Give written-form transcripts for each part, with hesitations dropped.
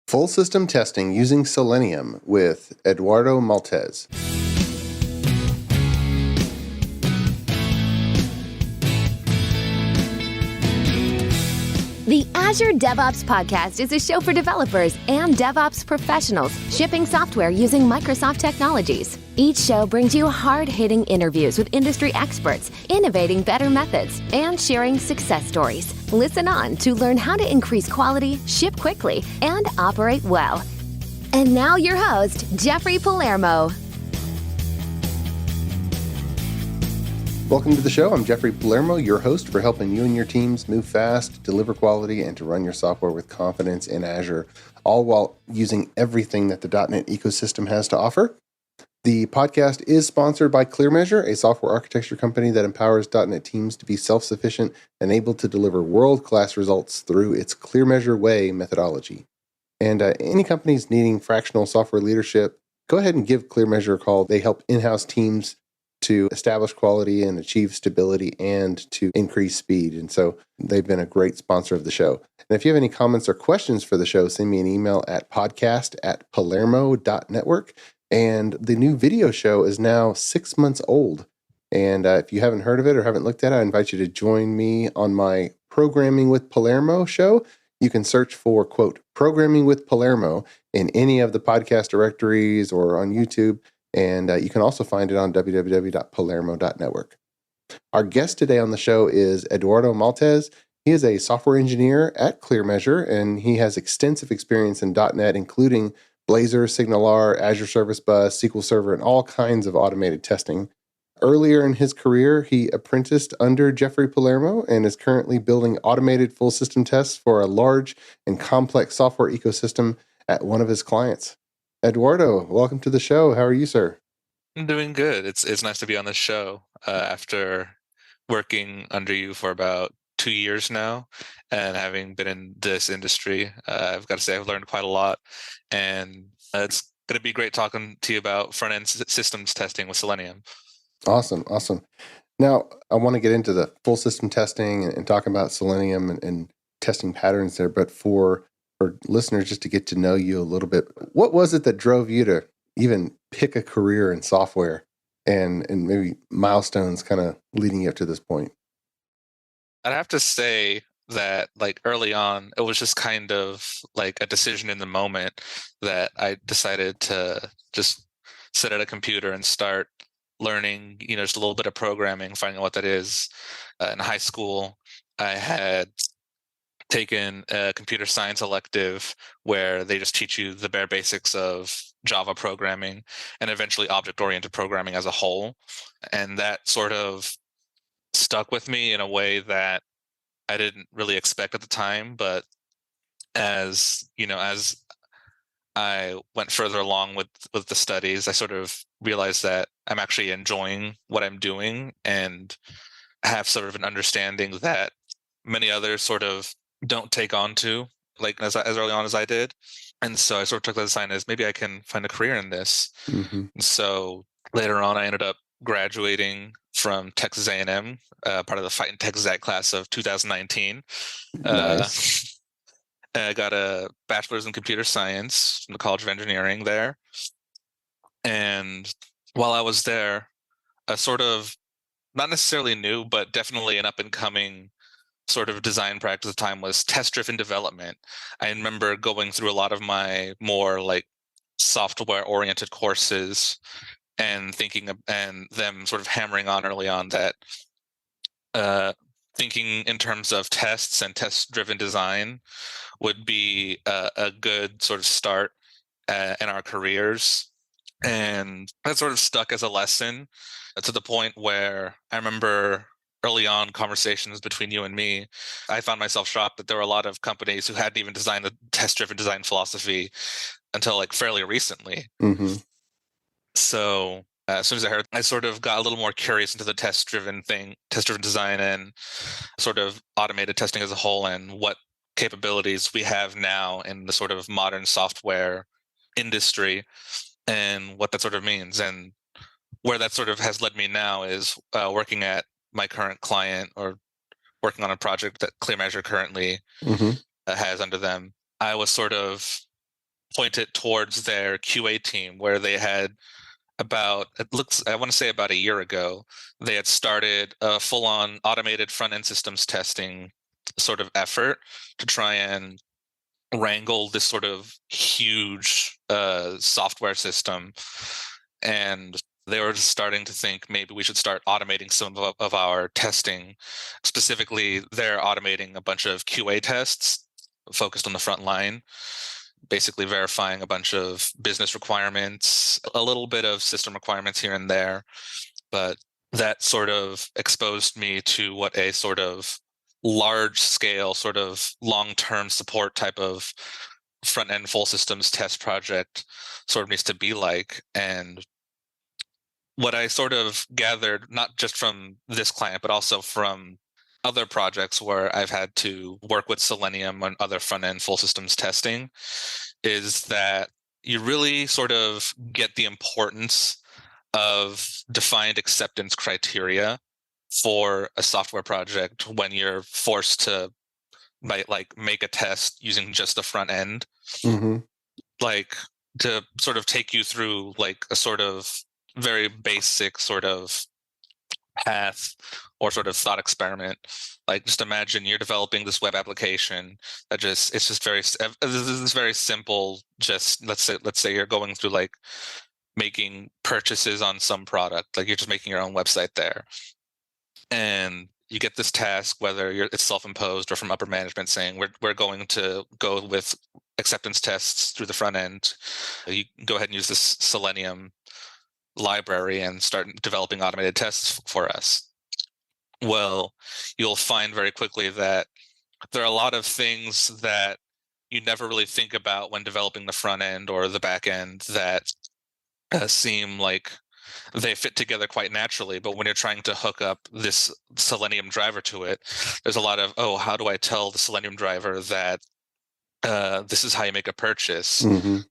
Full system testing using Selenium with Eduardo Maltez. The Azure DevOps podcast is a show for developers and DevOps professionals shipping software using Microsoft technologies. Each show brings you hard-hitting interviews with industry experts, innovating better methods, and sharing success stories. Listen on to learn how to increase quality, ship quickly, and operate well. And now your host, Jeffrey Palermo. Welcome to the show. I'm Jeffrey Palermo, your host for helping you and your teams move fast, deliver quality, and to run your software with confidence in Azure, all while using everything that the .NET ecosystem has to offer. The podcast is sponsored by ClearMeasure, a software architecture company that empowers .NET teams to be self-sufficient and able to deliver world-class results through its ClearMeasure Way methodology. And any companies needing fractional software leadership, go ahead and give ClearMeasure a call. They help in-house teams to establish quality and achieve stability and to increase speed. And so they've been a great sponsor of the show. And if you have any comments or questions for the show, send me an email at podcast@palermo.network. And the new video show is now 6 months old. And if you haven't heard of it or haven't looked at it, I invite you to join me on my Programming with Palermo show. You can search for, quote, Programming with Palermo in any of the podcast directories or on YouTube. And you can also find it on www.palermo.network. Our guest today on the show is Eduardo Maltez. He is a software engineer at ClearMeasure, and he has extensive experience in .NET, including Blazor, SignalR, Azure Service Bus, SQL Server, and all kinds of automated testing. Earlier in his career, he apprenticed under Jeffrey Palermo and is currently building automated full system tests for a large and complex software ecosystem at one of his clients. Eduardo, welcome to the show. How are you, sir? I'm doing good. It's nice to be on the show after working under you for about 2 years now, and having been in this industry. I've got to say I've learned quite a lot, and it's going to be great talking to you about front-end systems testing with Selenium. Awesome. Now, I want to get into the full system testing and talk about Selenium and testing patterns there, but for listeners, just to get to know you a little bit, what was it that drove you to even pick a career in software and maybe milestones kind of leading you up to this point? I'd have to say that early on, it was just kind of like a decision in the moment that I decided to just sit at a computer and start learning, just a little bit of programming, finding out what that is. In high school, I had taken a computer science elective where they just teach you the bare basics of Java programming and eventually object-oriented programming as a whole. And that sort of stuck with me in a way that I didn't really expect at the time. But as I went further along with the studies, I sort of realized that I'm actually enjoying what I'm doing and have sort of an understanding that many others sort of don't take on to as early on as I did. And so I sort of took that as a sign as maybe I can find a career in this. Mm-hmm. So later on, I ended up graduating from Texas A&M, part of the Fighting Texas Ag class of 2019. Nice. I got a bachelor's in computer science from the College of Engineering there. And while I was there, a sort of, not necessarily new, but definitely an up-and-coming sort of design practice at the time was test-driven development. I remember going through a lot of my more software-oriented courses and thinking and them sort of hammering on early on that thinking in terms of tests and test-driven design would be a good sort of start in our careers. And that sort of stuck as a lesson to the point where I remember early on conversations between you and me, I found myself shocked that there were a lot of companies who hadn't even designed the test-driven design philosophy until fairly recently. Mm-hmm. So as soon as I heard, I sort of got a little more curious into the test-driven design and sort of automated testing as a whole, and what capabilities we have now in the sort of modern software industry and what that sort of means. And where that sort of has led me now is working at my current client, or working on a project that ClearMeasure currently has under them. I was sort of point it towards their QA team, where they had I want to say about a year ago, they had started a full-on automated front-end systems testing sort of effort to try and wrangle this sort of huge software system. And they were starting to think maybe we should start automating some of our testing. Specifically, they're automating a bunch of QA tests focused on the front line, basically verifying a bunch of business requirements, a little bit of system requirements here and there. But that sort of exposed me to what a sort of large scale, sort of long-term support type of front-end full systems test project sort of needs to be like. And what I sort of gathered, not just from this client, but also from other projects where I've had to work with Selenium on other front-end full systems testing, is that you really sort of get the importance of defined acceptance criteria for a software project when you're forced to make a test using just the front end. Mm-hmm. Like, to sort of take you through like a sort of very basic sort of path or sort of thought experiment. Like, just imagine you're developing this web application that it's just very, this is very simple. Just let's say you're going through like making purchases on some product, like you're just making your own website there, and you get this task, whether it's self-imposed or from upper management, saying we're going to go with acceptance tests through the front end. You go ahead and use this Selenium library and start developing automated tests for us. Well, you'll find very quickly that there are a lot of things that you never really think about when developing the front end or the back end that seem like they fit together quite naturally. But when you're trying to hook up this Selenium driver to it, there's a lot of, how do I tell the Selenium driver that this is how you make a purchase? Mm-hmm.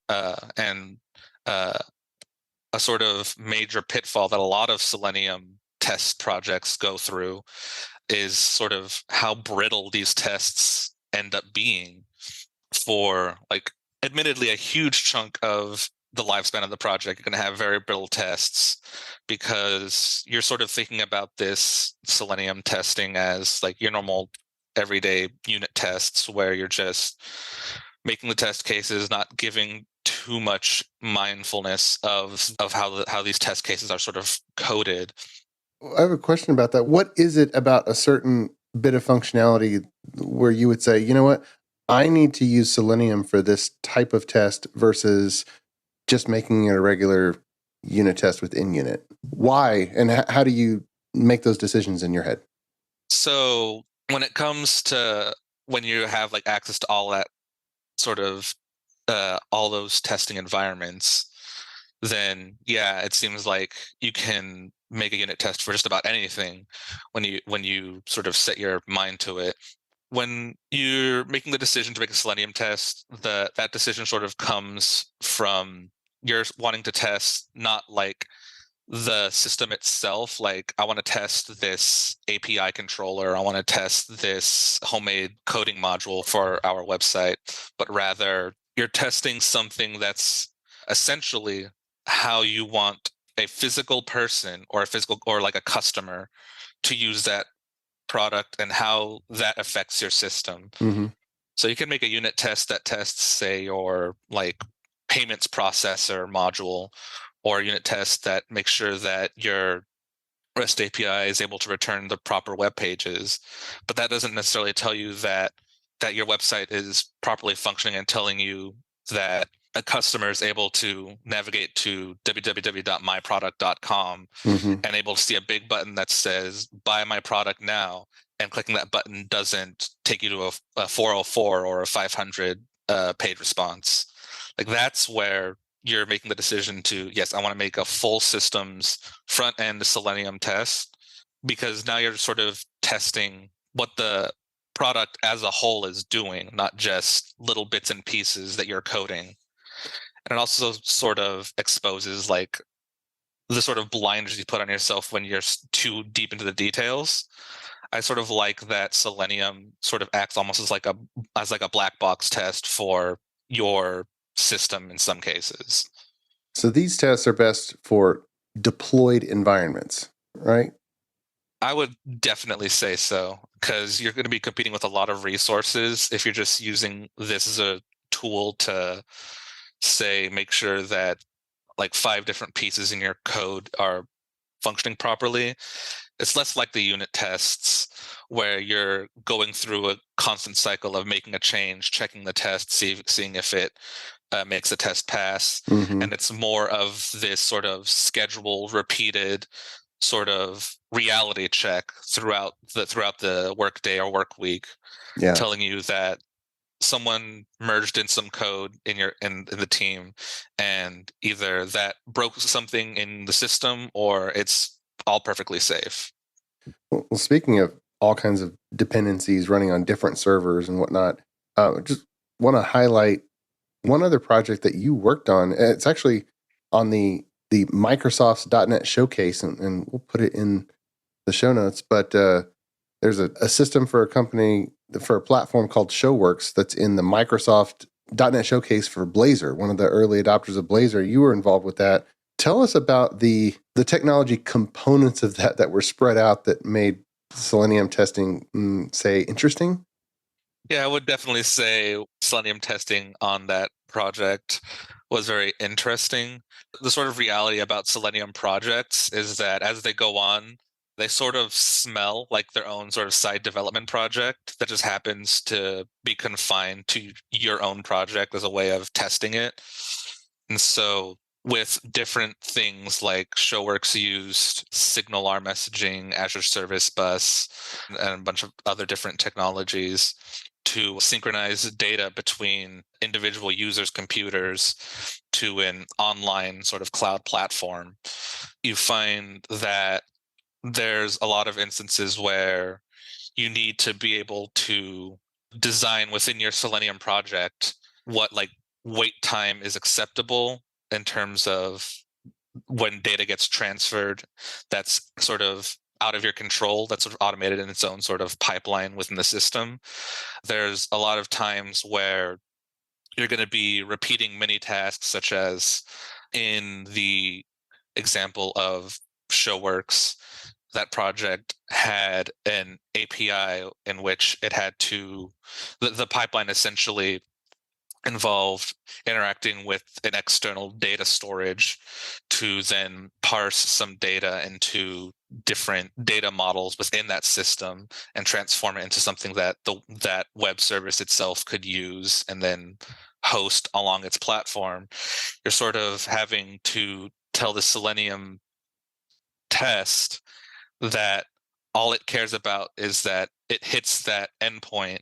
And a sort of major pitfall that a lot of Selenium test projects go through is sort of how brittle these tests end up being for, like, admittedly a huge chunk of the lifespan of the project. You're going to have very brittle tests because you're sort of thinking about this Selenium testing as like your normal everyday unit tests, where you're just making the test cases, not giving too much mindfulness of how these test cases are sort of coded. I have a question about that. What is it about a certain bit of functionality where you would say, you know what, I need to use Selenium for this type of test versus just making it a regular unit test within unit? Why, and how do you make those decisions in your head? So when it comes to when you have like access to all that sort of all those testing environments, then yeah, it seems like you can make a unit test for just about anything when you sort of set your mind to it. When you're making the decision to make a Selenium test, that decision sort of comes from you're wanting to test not like the system itself, like I want to test this API controller, I want to test this homemade coding module for our website, but rather you're testing something that's essentially how you want a physical person or like a customer to use that product and how that affects your system. Mm-hmm. So you can make a unit test that tests, say, your like payments processor module, or a unit test that makes sure that your REST API is able to return the proper web pages. But that doesn't necessarily tell you that your website is properly functioning and telling you that a customer is able to navigate to www.myproduct.com Mm-hmm. and able to see a big button that says buy my product now, and clicking that button doesn't take you to a 404 or a 500 page response. Like, that's where you're making the decision to, yes, I want to make a full systems front end Selenium test, because now you're sort of testing what the product as a whole is doing, not just little bits and pieces that you're coding. And it also sort of exposes like the sort of blinders you put on yourself when you're too deep into the details. I sort of like that Selenium sort of acts almost as like a black box test for your system in some cases. So these tests are best for deployed environments, right? I would definitely say so, because you're going to be competing with a lot of resources if you're just using this as a tool to, say, make sure that like 5 different pieces in your code are functioning properly. It's less like the unit tests where you're going through a constant cycle of making a change, checking the test, seeing if it makes the test pass. Mm-hmm. And it's more of this sort of scheduled, repeated sort of reality check throughout the workday or work week, Yeah. telling you that someone merged in some code in the team, and either that broke something in the system or it's all perfectly safe. Well, speaking of all kinds of dependencies running on different servers and whatnot, just want to highlight one other project that you worked on. It's actually on the Microsoft's .NET Showcase, and we'll put it in the show notes. But there's a system for a platform called ShoWorks that's in the Microsoft .NET Showcase for Blazor, one of the early adopters of Blazor. You were involved with that. Tell us about the technology components of that were spread out that made Selenium testing, say, interesting. Yeah, I would definitely say Selenium testing on that project was very interesting. The sort of reality about Selenium projects is that as they go on, they sort of smell like their own sort of side development project that just happens to be confined to your own project as a way of testing it. And so with different things like ShoWorks used SignalR messaging, Azure Service Bus, and a bunch of other different technologies to synchronize data between individual users' computers to an online sort of cloud platform, you find that there's a lot of instances where you need to be able to design within your Selenium project what like wait time is acceptable in terms of when data gets transferred that's sort of out of your control, that's sort of automated in its own sort of pipeline within the system. There's a lot of times where you're going to be repeating many tasks, such as in the example of ShoWorks, that project had an API in which it had to, the pipeline essentially involved interacting with an external data storage to then parse some data into different data models within that system and transform it into something that that web service itself could use and then host along its platform. You're sort of having to tell the Selenium test that all it cares about is that it hits that endpoint,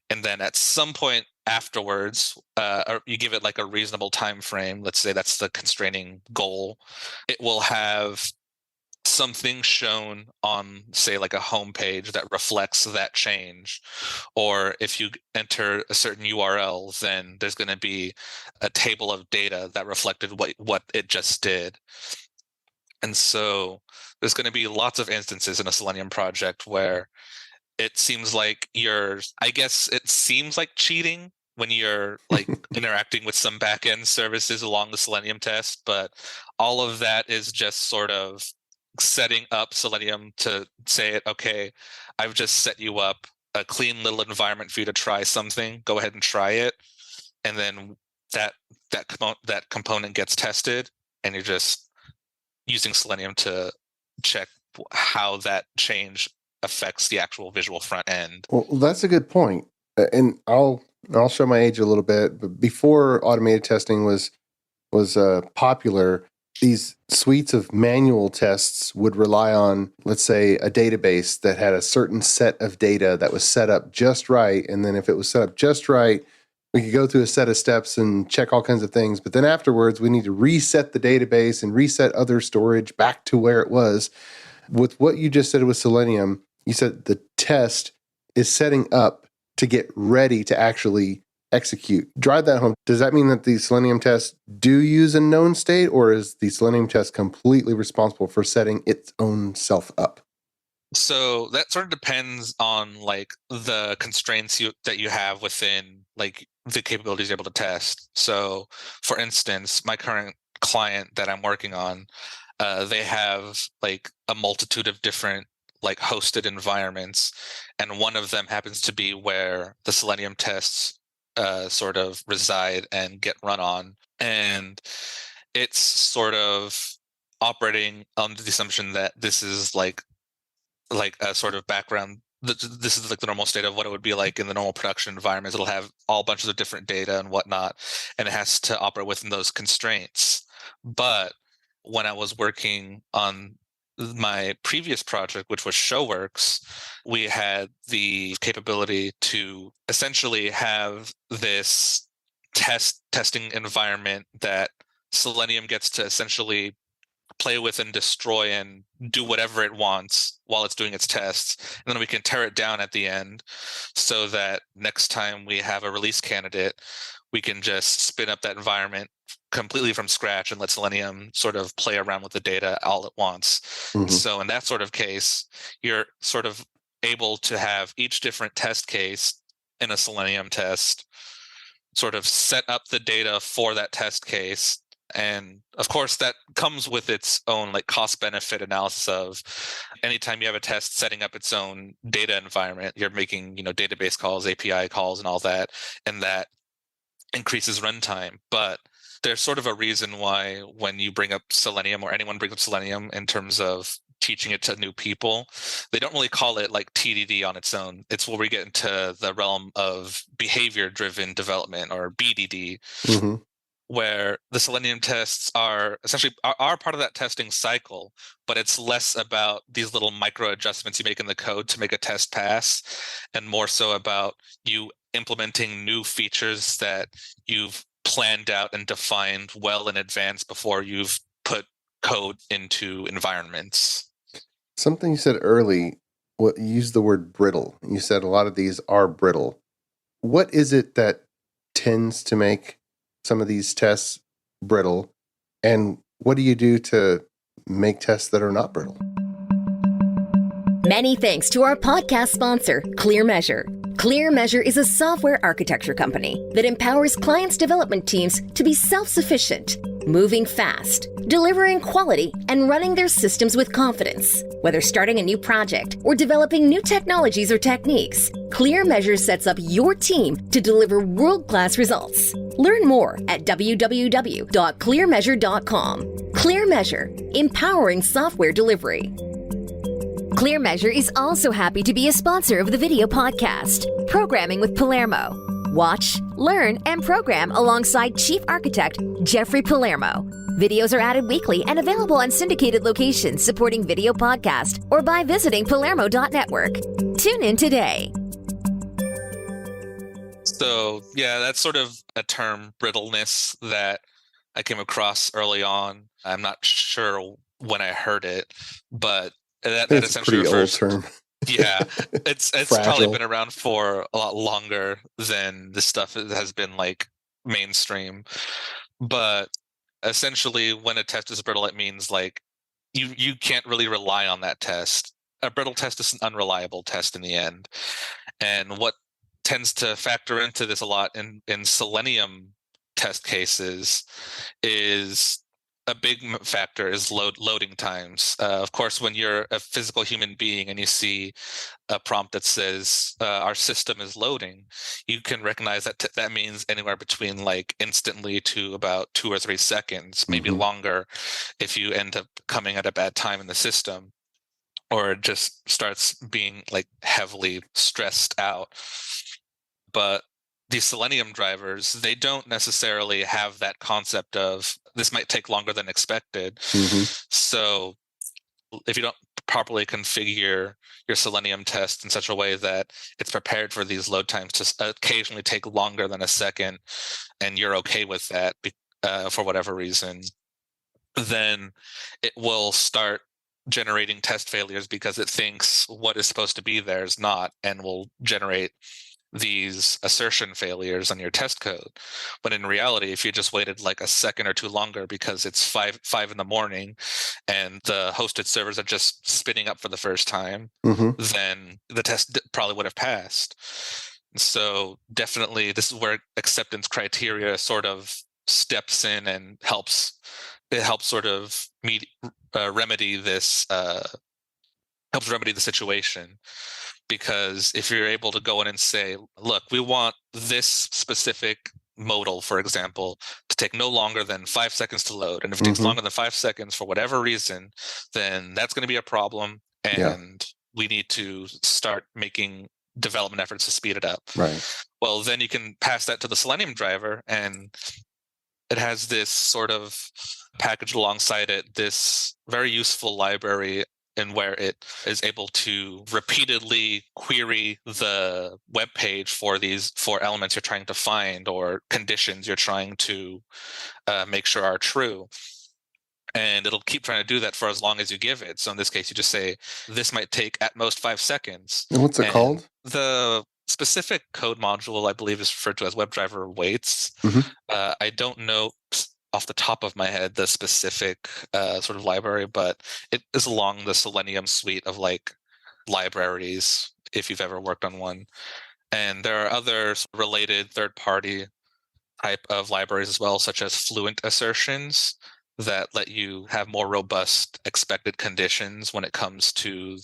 and then at some point afterwards, or you give it like a reasonable time frame, let's say that's the constraining goal, it will have something shown on, say, like a home page that reflects that change. Or if you enter a certain URL, then there's going to be a table of data that reflected what it just did. And so there's going to be lots of instances in a Selenium project where it seems like it seems like cheating when you're like interacting with some backend services along the Selenium test, but all of that is just sort of setting up Selenium to say, okay, I've just set you up a clean little environment for you to try something. Go ahead and try it. And then that component gets tested, and you're just using Selenium to check how that change affects the actual visual front end. Well, that's a good point. And I'll show my age a little bit. But before automated testing was popular, these suites of manual tests would rely on, let's say, a database that had a certain set of data that was set up just right. And then if it was set up just right, we could go through a set of steps and check all kinds of things. But then afterwards, we need to reset the database and reset other storage back to where it was. With what you just said with Selenium, you said the test is setting up to get ready to actually execute. Drive that home. Does that mean that the Selenium tests do use a known state, or is the Selenium test completely responsible for setting its own self up? So that sort of depends on like the constraints that you have within like the capabilities you're able to test. So for instance, my current client that I'm working on, they have like a multitude of different like hosted environments, and one of them happens to be where the Selenium tests sort of reside and get run on. And it's sort of operating under the assumption that this is like a sort of background. This is like the normal state of what it would be like in the normal production environments. It'll have all bunches of different data and whatnot, and it has to operate within those constraints. But when I was working on my previous project, which was ShoWorks, we had the capability to essentially have this testing environment that Selenium gets to essentially play with and destroy and do whatever it wants while it's doing its tests. And then we can tear it down at the end so that next time we have a release candidate, we can just spin up that environment completely from scratch and let Selenium sort of play around with the data all at once. Mm-hmm. So in that sort of case, you're sort of able to have each different test case in a Selenium test, sort of set up the data for that test case. And of course, that comes with its own like cost benefit analysis of anytime you have a test setting up its own data environment, you're making, database calls, API calls, and all that, and that increases runtime. But there's sort of a reason why when you bring up Selenium, or anyone brings up Selenium in terms of teaching it to new people, they don't really call it like TDD on its own. It's where we get into the realm of behavior driven development, or BDD. Mm-hmm. Where the Selenium tests are essentially are part of that testing cycle, but it's less about these little micro adjustments you make in the code to make a test pass, and more so about you implementing new features that you've planned out and defined well in advance before you've put code into environments. Something you said early, you used the word brittle. You said a lot of these are brittle. What is it that tends to make some of these tests brittle, and what do you do to make tests that are not brittle? Many thanks to our podcast sponsor, ClearMeasure. ClearMeasure is a software architecture company that empowers clients' development teams to be self-sufficient, moving fast, delivering quality, and running their systems with confidence. Whether starting a new project or developing new technologies or techniques, ClearMeasure sets up your team to deliver world-class results. Learn more at www.clearmeasure.com. ClearMeasure, empowering software delivery. ClearMeasure is also happy to be a sponsor of the video podcast, Programming with Palermo. Watch, learn, and program alongside Chief Architect Jeffrey Palermo. Videos are added weekly and available on syndicated locations supporting video podcast or by visiting palermo.network. Tune in today. So yeah, that's sort of a term, brittleness, that I came across early on. I'm not sure when I heard it, but that It's essentially a pretty refers. old term. Yeah, it's Fragile. probably been around for a lot longer than this stuff has been like mainstream. But essentially, when a test is brittle, it means like you can't really rely on that test. A brittle test is an unreliable test in the end. And what tends to factor into this a lot in Selenium test cases is a big factor is loading times. Of course, when you're a physical human being and you see a prompt that says our system is loading, you can recognize that that means anywhere between like instantly to about 2 or 3 seconds, maybe longer if you end up coming at a bad time in the system, or it just starts being like heavily stressed out. But these Selenium drivers, they don't necessarily have that concept of this might take longer than expected. So if you don't properly configure your Selenium test in such a way that it's prepared for these load times to occasionally take longer than a second, and you're okay with that for whatever reason, then it will start generating test failures because it thinks what is supposed to be there is not, and will generate these assertion failures on your test code. But in reality, if you just waited like a second or two longer because it's five in the morning and the hosted servers are just spinning up for the first time, then the test probably would have passed. So definitely this is where acceptance criteria sort of steps in and helps sort of remedy this helps remedy the situation. Because if you're able to go in and say, look, we want this specific modal, for example, to take no longer than 5 seconds to load. And if it takes longer than 5 seconds for whatever reason, then that's going to be a problem. And we need to start making development efforts to speed it up. Right. Well, then you can pass that to the Selenium driver, and it has this sort of packaged alongside it, this very useful library, and where it is able to repeatedly query the web page for elements you're trying to find or conditions you're trying to make sure are true. And it'll keep trying to do that for as long as you give it. So in this case, you just say, this might take at most 5 seconds. And what's it called? The specific code module, I believe, is referred to as WebDriver waits. I don't know off the top of my head the specific sort of library, but it is along the Selenium suite of like libraries, if you've ever worked on one. And there are other related third-party type of libraries as well, such as fluent assertions that let you have more robust expected conditions when it comes to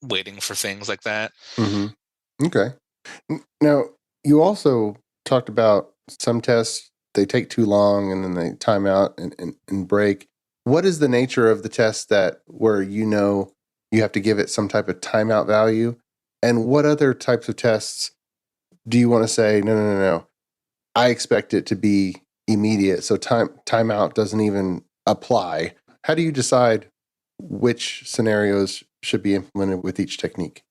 waiting for things like that. Okay. Now, you also talked about some tests, they take too long and then they time out and break. What is the nature of the test where you have to give it some type of timeout value? And what other types of tests do you want to say, no, I expect it to be immediate, so timeout doesn't even apply? How do you decide which scenarios should be implemented with each technique?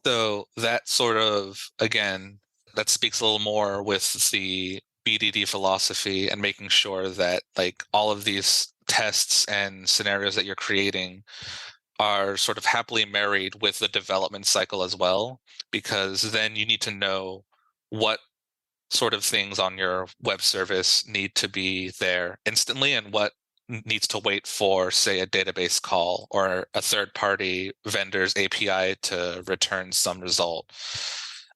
So that sort of, again, that speaks a little more with the BDD philosophy and making sure that like all of these tests and scenarios that you're creating are sort of happily married with the development cycle as well, because then you need to know what sort of things on your web service need to be there instantly and what needs to wait for, say, a database call or a third-party vendor's API to return some result.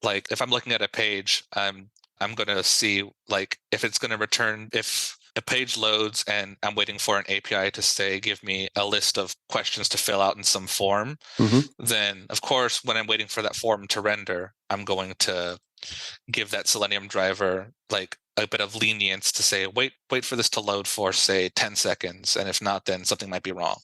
Like if I'm looking at a page, I'm going to see like if it's going to return, if a page loads and I'm waiting for an API to say, give me a list of questions to fill out in some form, then of course, when I'm waiting for that form to render, I'm going to give that Selenium driver like a bit of lenience to say, wait for this to load for, say, 10 seconds. And if not, then something might be wrong.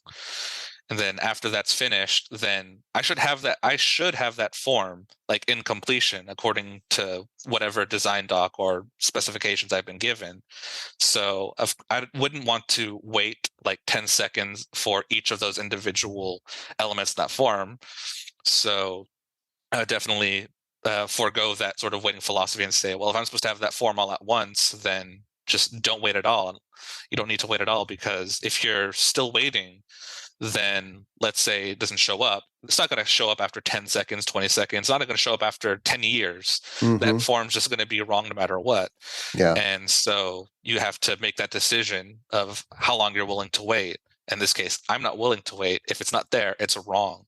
And then after that's finished, then I should have that form like in completion according to whatever design doc or specifications I've been given. So I wouldn't want to wait like 10 seconds for each of those individual elements in that form. So definitely forego that sort of waiting philosophy and say, well, if I'm supposed to have that form all at once, then just don't wait at all. You don't need to wait at all, because if you're still waiting, then let's say it doesn't show up. It's not going to show up after 10 seconds, 20 seconds. It's not going to show up after 10 years. That form's just going to be wrong no matter what. Yeah. And so you have to make that decision of how long you're willing to wait. In this case, I'm not willing to wait. If it's not there, it's wrong.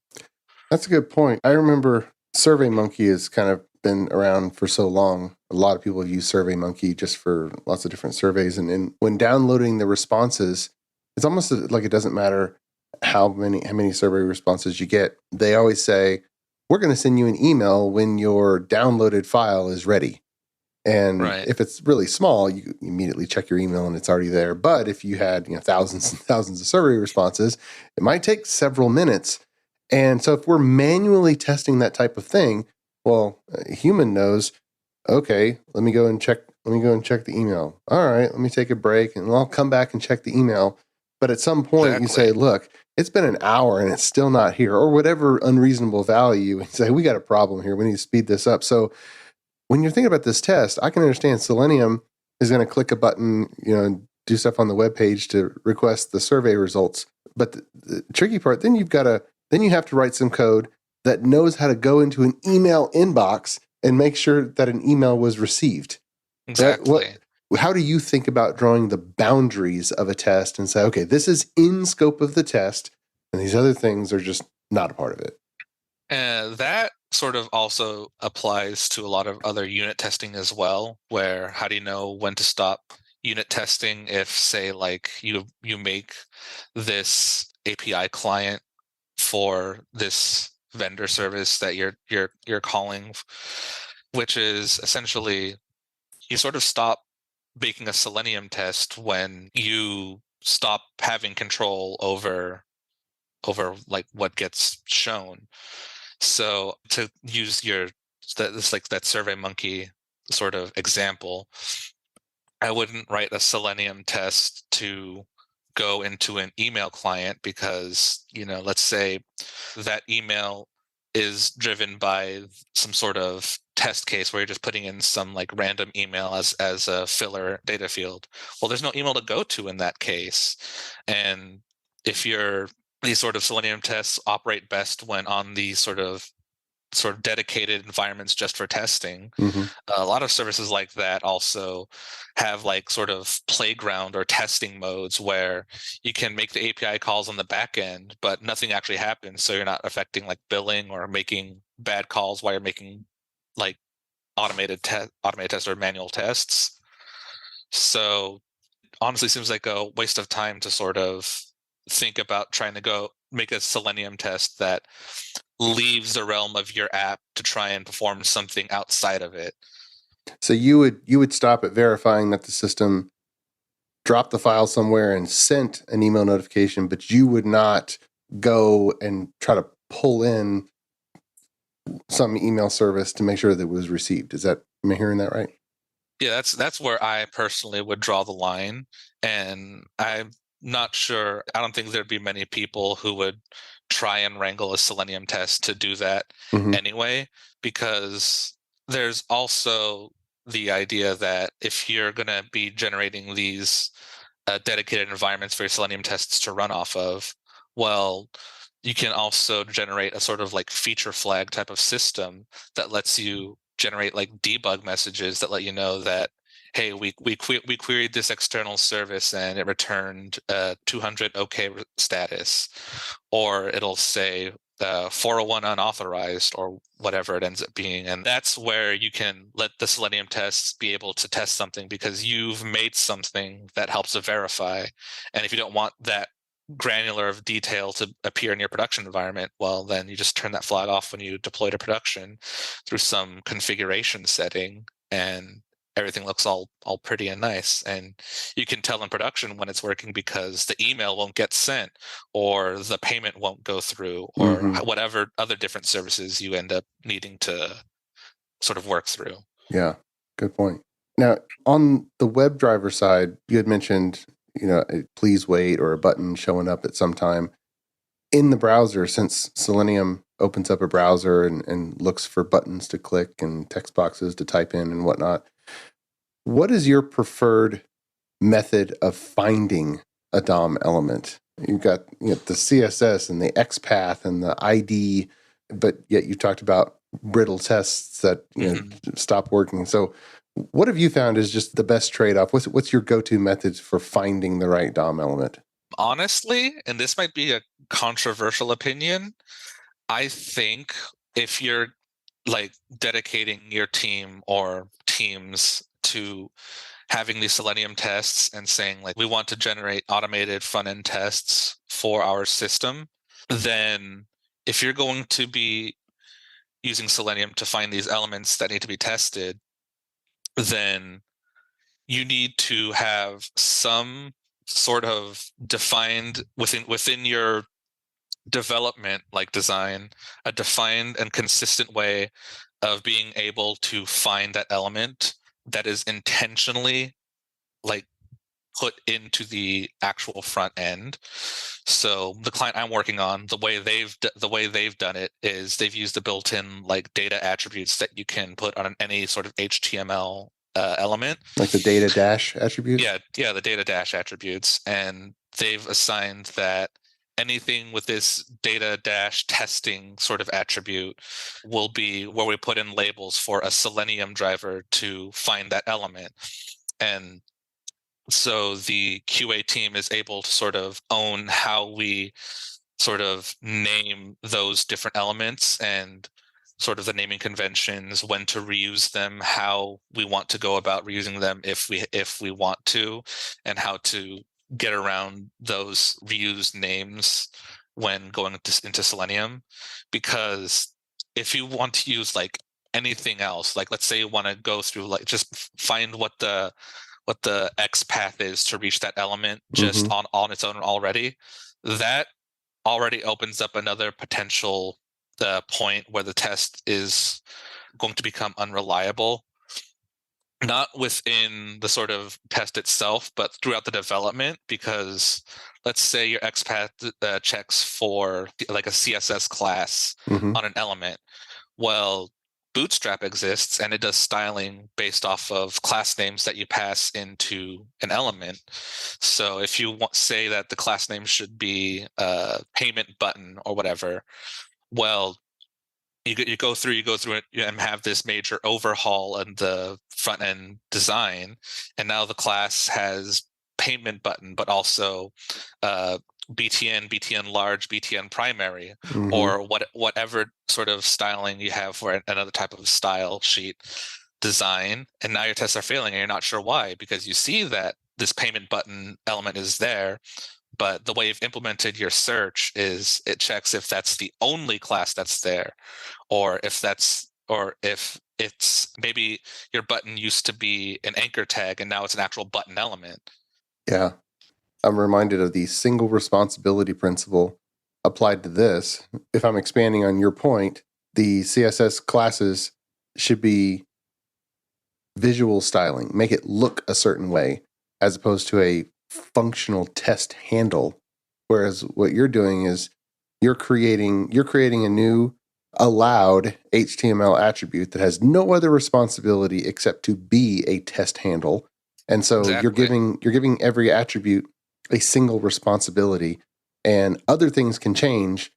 That's a good point. I remember SurveyMonkey has kind of been around for so long. A lot of people have used SurveyMonkey just for lots of different surveys. And when downloading the responses, it's almost like it doesn't matter how many survey responses you get. They always say, we're going to send you an email when your downloaded file is ready. And if it's really small, you immediately check your email and it's already there. But if you had thousands and thousands of survey responses, it might take several minutes. And so if we're manually testing that type of thing, well, a human knows, okay, let me go and check the email. All right, let me take a break and I'll come back and check the email. But at some point you say, look, it's been an hour and it's still not here, or whatever unreasonable value, and say, we got a problem here. We need to speed this up. So when you're thinking about this test, I can understand Selenium is going to click a button, do stuff on the web page to request the survey results. But the tricky part, then you have to write some code that knows how to go into an email inbox and make sure that an email was received. Exactly. How do you think about drawing the boundaries of a test and say, okay, this is in scope of the test, and these other things are just not a part of it? And that sort of also applies to a lot of other unit testing as well, where how do you know when to stop unit testing if, say, like you make this API client for this vendor service that you're calling, which is essentially you sort of stop making a Selenium test when you stop having control over like what gets shown. So to use that SurveyMonkey sort of example, I wouldn't write a Selenium test to go into an email client because, let's say that email is driven by some sort of test case where you're just putting in some like random email as a filler data field. Well, there's no email to go to in that case. And if these sort of Selenium tests operate best when on these sort of dedicated environments just for testing. Mm-hmm. A lot of services like that also have like sort of playground or testing modes where you can make the API calls on the back end, but nothing actually happens. So you're not affecting like billing or making bad calls while you're making like automated tests or manual tests. So honestly, seems like a waste of time to sort of think about trying to go make a Selenium test that leaves the realm of your app to try and perform something outside of it. So you would stop at verifying that the system dropped the file somewhere and sent an email notification, but you would not go and try to pull in some email service to make sure that it was received. Am I hearing that right? Yeah, that's where I personally would draw the line. And I'm not sure, I don't think there'd be many people who would try and wrangle a Selenium test to do that anyway, because there's also the idea that if you're going to be generating these dedicated environments for your Selenium tests to run off of, well, you can also generate a sort of like feature flag type of system that lets you generate like debug messages that let you know that, hey, we queried this external service and it returned 200 OK status, or it'll say 401 unauthorized or whatever it ends up being. And that's where you can let the Selenium tests be able to test something because you've made something that helps to verify. And if you don't want that granular of detail to appear in your production environment, well, then you just turn that flag off when you deploy to production through some configuration setting, and everything looks all pretty and nice. And you can tell in production when it's working because the email won't get sent or the payment won't go through or whatever other different services you end up needing to sort of work through. Yeah, good point. Now, on the WebDriver side, you had mentioned, please wait or a button showing up at some time. In the browser, since Selenium opens up a browser and looks for buttons to click and text boxes to type in and whatnot, what is your preferred method of finding a DOM element? You've got the CSS and the XPath and the ID, but yet you talked about brittle tests that stop working. So what have you found is just the best trade-off? What's your go-to methods for finding the right DOM element? Honestly, and this might be a controversial opinion, I think if you're like dedicating your team or teams to having these Selenium tests and saying like, we want to generate automated front-end tests for our system, then if you're going to be using Selenium to find these elements that need to be tested, then you need to have some sort of defined within your development like design, a defined and consistent way of being able to find that element that is intentionally like put into the actual front end. So the client I'm working on, the way they've done it is they've used the built-in like data attributes that you can put on any sort of HTML element, like the data dash attributes. Yeah, the data dash attributes, and they've assigned that anything with this data dash testing sort of attribute will be where we put in labels for a Selenium driver to find that element. And so the QA team is able to sort of own how we sort of name those different elements and sort of the naming conventions, when to reuse them, how we want to go about reusing them if we want to, and how to get around those reused names when going into Selenium. Because if you want to use like anything else, like let's say you want to go through like just find what the X path is to reach that element just on its own already, that already opens up another potential point where the test is going to become unreliable, not within the sort of test itself, but throughout the development. Because let's say your XPath checks for like a CSS class on an element. Well, Bootstrap exists and it does styling based off of class names that you pass into an element. So if you say that the class name should be payment button or whatever, well, you go through it and have this major overhaul in the front end design, and now the class has payment button, but also BTN large, BTN primary, or whatever sort of styling you have for another type of style sheet design. And now your tests are failing and you're not sure why, because you see that this payment button element is there, but the way you've implemented your search is it checks if that's the only class that's there, or if it's maybe your button used to be an anchor tag and now it's an actual button element. Yeah. I'm reminded of the single responsibility principle applied to this. If I'm expanding on your point, the CSS classes should be visual styling, make it look a certain way, as opposed to a functional test handle. Whereas what you're doing is you're creating a new allowed HTML attribute that has no other responsibility except to be a test handle. And so you're giving every attribute a single responsibility, and other things can change,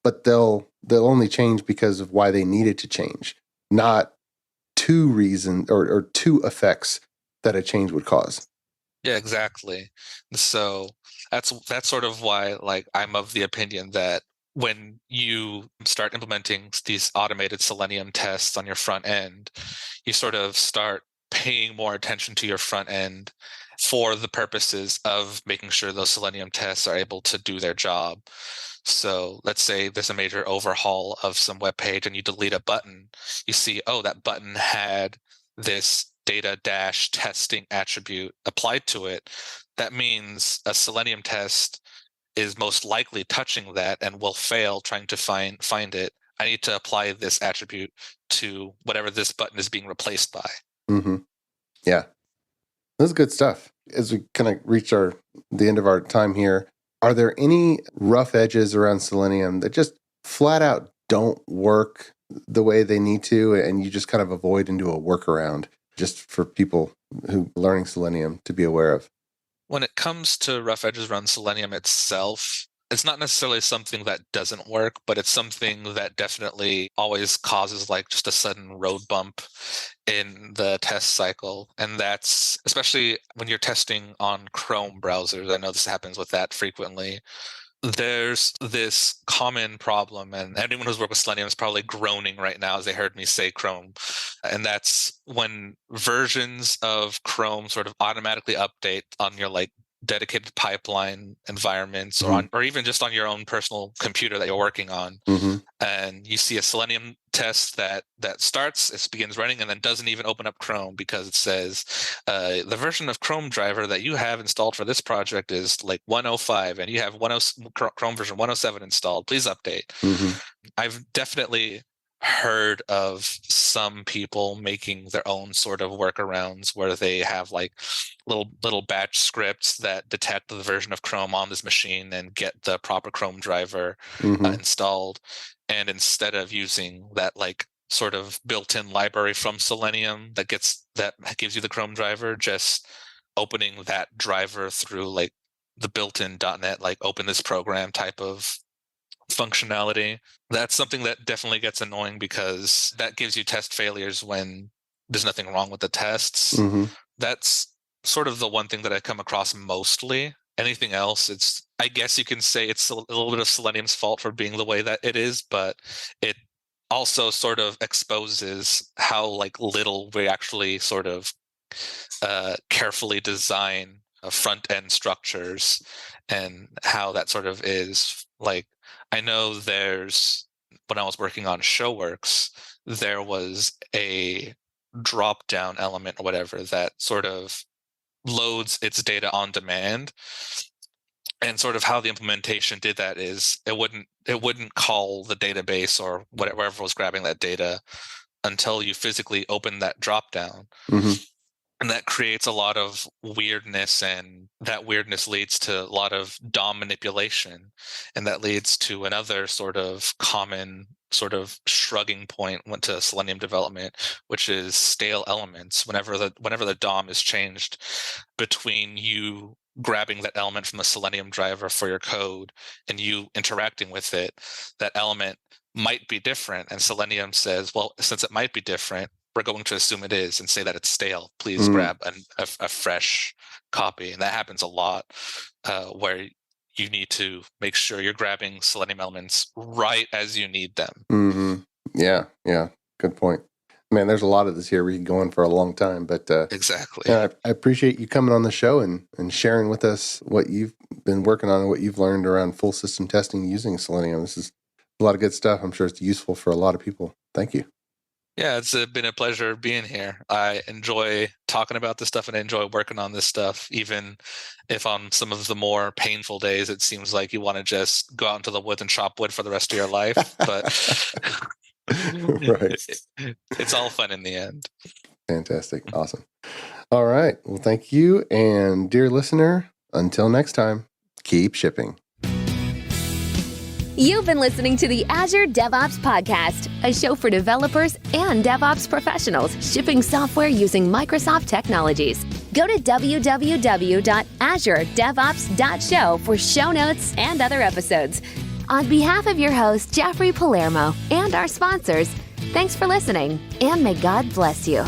but they'll only change because of why they needed to change, not two reasons or two effects that a change would cause. Yeah, exactly. So that's sort of why, like, I'm of the opinion that when you start implementing these automated Selenium tests on your front end, you sort of start paying more attention to your front end for the purposes of making sure those Selenium tests are able to do their job. So let's say there's a major overhaul of some web page and you delete a button. You see, oh, that button had this data dash testing attribute applied to it. That means a Selenium test is most likely touching that and will fail trying to find it. I need to apply this attribute to whatever this button is being replaced by. Yeah. This is good stuff. As we kind of reach the end of our time here, are there any rough edges around Selenium that just flat out don't work the way they need to, and you just kind of avoid and do a workaround just for people who are learning Selenium to be aware of? When it comes to rough edges around Selenium itself, it's not necessarily something that doesn't work, but it's something that definitely always causes like just a sudden road bump in the test cycle. And that's especially when you're testing on Chrome browsers. I know this happens with that frequently. There's this common problem, and anyone who's worked with Selenium is probably groaning right now as they heard me say Chrome. And that's when versions of Chrome sort of automatically update on your like dedicated pipeline environments, or even just on your own personal computer that you're working on. And you see a Selenium test that starts, it begins running, and then doesn't even open up Chrome because it says the version of Chrome driver that you have installed for this project is like 105, and you have Chrome version 107 installed. Please update. I've definitely heard of some people making their own sort of workarounds where they have like little batch scripts that detect the version of Chrome on this machine and get the proper Chrome driver installed. And instead of using that like sort of built-in library from Selenium that gives you the Chrome driver, just opening that driver through like the built-in .NET, like open this program type of functionality. That's something that definitely gets annoying because that gives you test failures when there's nothing wrong with the tests. That's sort of the one thing that I come across mostly. Anything else, I guess you can say it's a little bit of Selenium's fault for being the way that it is, but it also sort of exposes how like little we actually sort of carefully design front end structures, and how that sort of is like, I know when I was working on ShoWorks, there was a drop down element or whatever that sort of loads its data on demand. And sort of how the implementation did that is it wouldn't call the database or wherever was grabbing that data until you physically open that drop down. And that creates a lot of weirdness, and that weirdness leads to a lot of DOM manipulation. And that leads to another sort of common sort of shrugging point went to Selenium development, which is stale elements. Whenever the DOM is changed between you grabbing that element from the Selenium driver for your code and you interacting with it, that element might be different. And Selenium says, well, since it might be different, we're going to assume it is and say that it's stale. Please grab a fresh copy. And that happens a lot, where you need to make sure you're grabbing Selenium elements right as you need them. Yeah. Good point. Man, there's a lot of this here. We can go on for a long time, but exactly. Yeah, I appreciate you coming on the show and sharing with us what you've been working on and what you've learned around full system testing using Selenium. This is a lot of good stuff. I'm sure it's useful for a lot of people. Thank you. Yeah, it's been a pleasure being here. I enjoy talking about this stuff and I enjoy working on this stuff, even if on some of the more painful days, it seems like you want to just go out into the woods and chop wood for the rest of your life. But right. It's all fun in the end. Fantastic. Awesome. All right. Well, thank you. And dear listener, until next time, keep shipping. You've been listening to the Azure DevOps Podcast, a show for developers and DevOps professionals shipping software using Microsoft technologies. Go to www.azuredevops.show for show notes and other episodes. On behalf of your host, Jeffrey Palermo, and our sponsors, thanks for listening, and may God bless you.